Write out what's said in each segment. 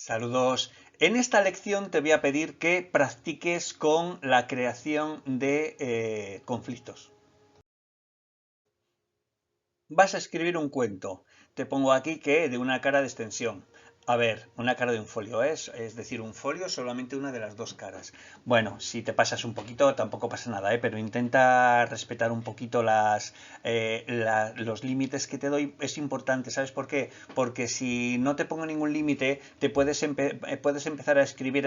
Saludos. En esta lección te voy a pedir que practiques con la creación de conflictos. Vas a escribir un cuento. Te pongo aquí que de una cara de extensión. A ver, una cara de un folio es decir, un folio solamente una de las dos caras. Bueno, si te pasas un poquito tampoco pasa nada, pero intenta respetar un poquito los límites que te doy. Es importante, ¿sabes por qué? Porque si no te pongo ningún límite, puedes empezar a escribir,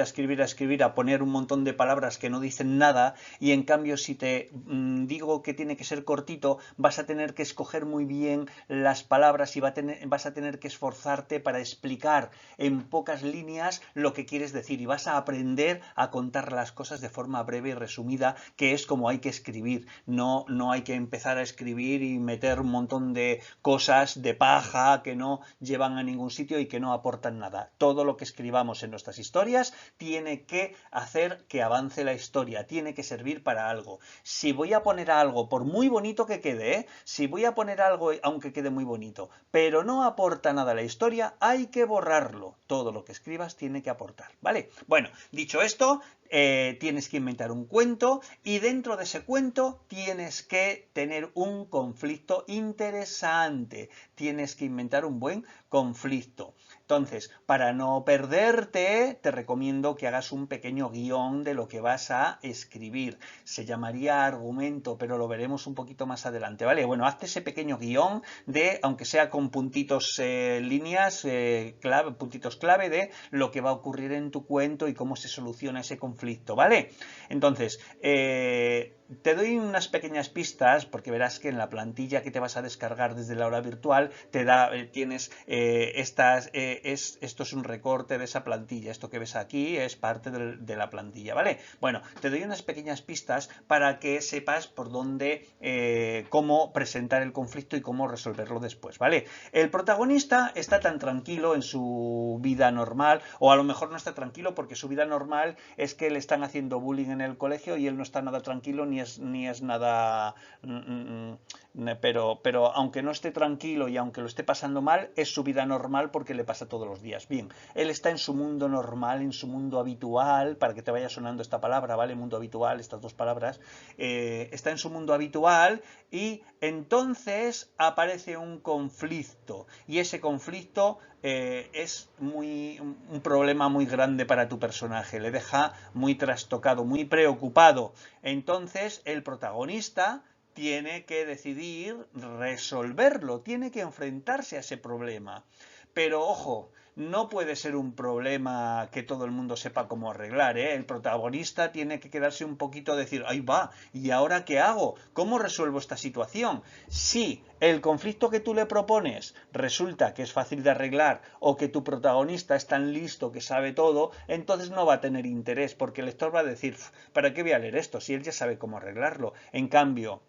a poner un montón de palabras que no dicen nada, y en cambio si te digo que tiene que ser cortito, vas a tener que escoger muy bien las palabras y vas a tener que esforzarte para explicar en pocas líneas lo que quieres decir, y vas a aprender a contar las cosas de forma breve y resumida, que es como hay que escribir. No hay que empezar a escribir y meter un montón de cosas de paja que no llevan a ningún sitio y que no aportan nada. Todo lo que escribamos en nuestras historias tiene que hacer que avance la historia, tiene que servir para algo. Si voy a poner algo, por muy bonito que quede, si voy a poner algo aunque quede muy bonito, pero no aporta nada a la historia, hay que borrarlo. Todo lo que escribas tiene que aportar, ¿vale? Bueno, dicho esto, tienes que inventar un cuento, y dentro de ese cuento tienes que tener un conflicto interesante. Tienes que inventar un buen conflicto. Entonces, para no perderte, te recomiendo que hagas un pequeño guión de lo que vas a escribir. Se llamaría argumento, pero lo veremos un poquito más adelante, ¿vale? Bueno, hazte ese pequeño guión aunque sea con puntitos, líneas, puntitos clave de lo que va a ocurrir en tu cuento y cómo se soluciona ese conflicto, ¿vale? Entonces, te doy unas pequeñas pistas, porque verás que en la plantilla que te vas a descargar desde la aula virtual te da, tienes esto es un recorte de esa plantilla. Esto que ves aquí es parte de la plantilla, ¿vale? Bueno, te doy unas pequeñas pistas para que sepas por dónde, cómo presentar el conflicto y cómo resolverlo después, ¿vale? El protagonista está tan tranquilo en su vida normal, o a lo mejor no está tranquilo porque su vida normal es que le están haciendo bullying en el colegio y él no está nada tranquilo ni es nada. Pero aunque no esté tranquilo y aunque lo esté pasando mal, es su vida normal porque le pasa todos los días. Bien, él está en su mundo normal, en su mundo habitual, para que te vaya sonando esta palabra, ¿vale? Mundo habitual, estas dos palabras. Está en su mundo habitual, y entonces aparece un conflicto, y ese conflicto es un problema muy grande para tu personaje, le deja muy trastocado, muy preocupado. Entonces el protagonista tiene que decidir resolverlo, tiene que enfrentarse a ese problema. Pero ojo, no puede ser un problema que todo el mundo sepa cómo arreglar, ¿eh? El protagonista tiene que quedarse un poquito, decir, ahí va, ¿y ahora qué hago? ¿Cómo resuelvo esta situación? Si el conflicto que tú le propones resulta que es fácil de arreglar, o que tu protagonista es tan listo que sabe todo, entonces no va a tener interés, porque el lector va a decir, ¿para qué voy a leer esto si él ya sabe cómo arreglarlo? En cambio,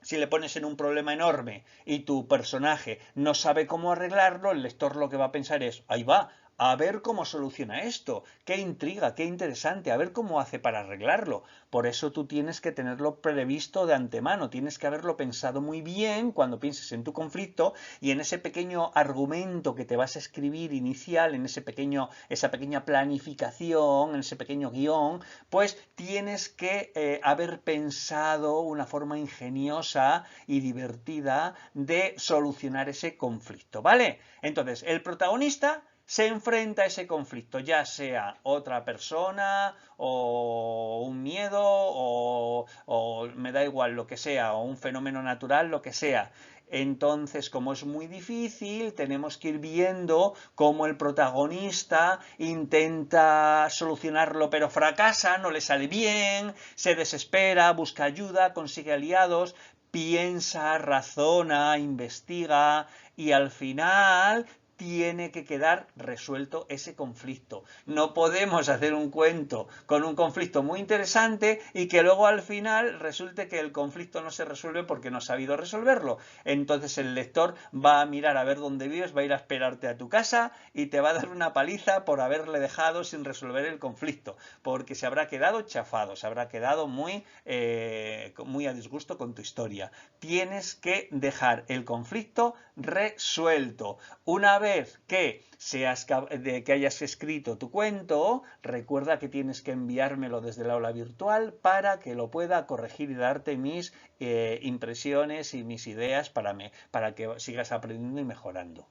si le pones en un problema enorme y tu personaje no sabe cómo arreglarlo, el lector lo que va a pensar es, ahí va, a ver cómo soluciona esto, qué intriga, qué interesante, a ver cómo hace para arreglarlo. Por eso tú tienes que tenerlo previsto de antemano, tienes que haberlo pensado muy bien cuando pienses en tu conflicto, y en ese pequeño argumento que te vas a escribir inicial, en esa pequeña planificación, en ese pequeño guión, pues tienes que haber pensado una forma ingeniosa y divertida de solucionar ese conflicto, ¿vale? Entonces, el protagonista se enfrenta a ese conflicto, ya sea otra persona, o un miedo, o me da igual lo que sea, o un fenómeno natural, lo que sea. Entonces, como es muy difícil, tenemos que ir viendo cómo el protagonista intenta solucionarlo, pero fracasa, no le sale bien, se desespera, busca ayuda, consigue aliados, piensa, razona, investiga, y al final tiene que quedar resuelto ese conflicto. No podemos hacer un cuento con un conflicto muy interesante y que luego al final resulte que el conflicto no se resuelve porque no ha sabido resolverlo. Entonces el lector va a mirar a ver dónde vives, va a ir a esperarte a tu casa y te va a dar una paliza por haberle dejado sin resolver el conflicto, porque se habrá quedado chafado, se habrá quedado muy a disgusto con tu historia. Tienes que dejar el conflicto resuelto. Una vez vez que hayas escrito tu cuento, recuerda que tienes que enviármelo desde el aula virtual para que lo pueda corregir y darte mis impresiones y mis ideas para que sigas aprendiendo y mejorando.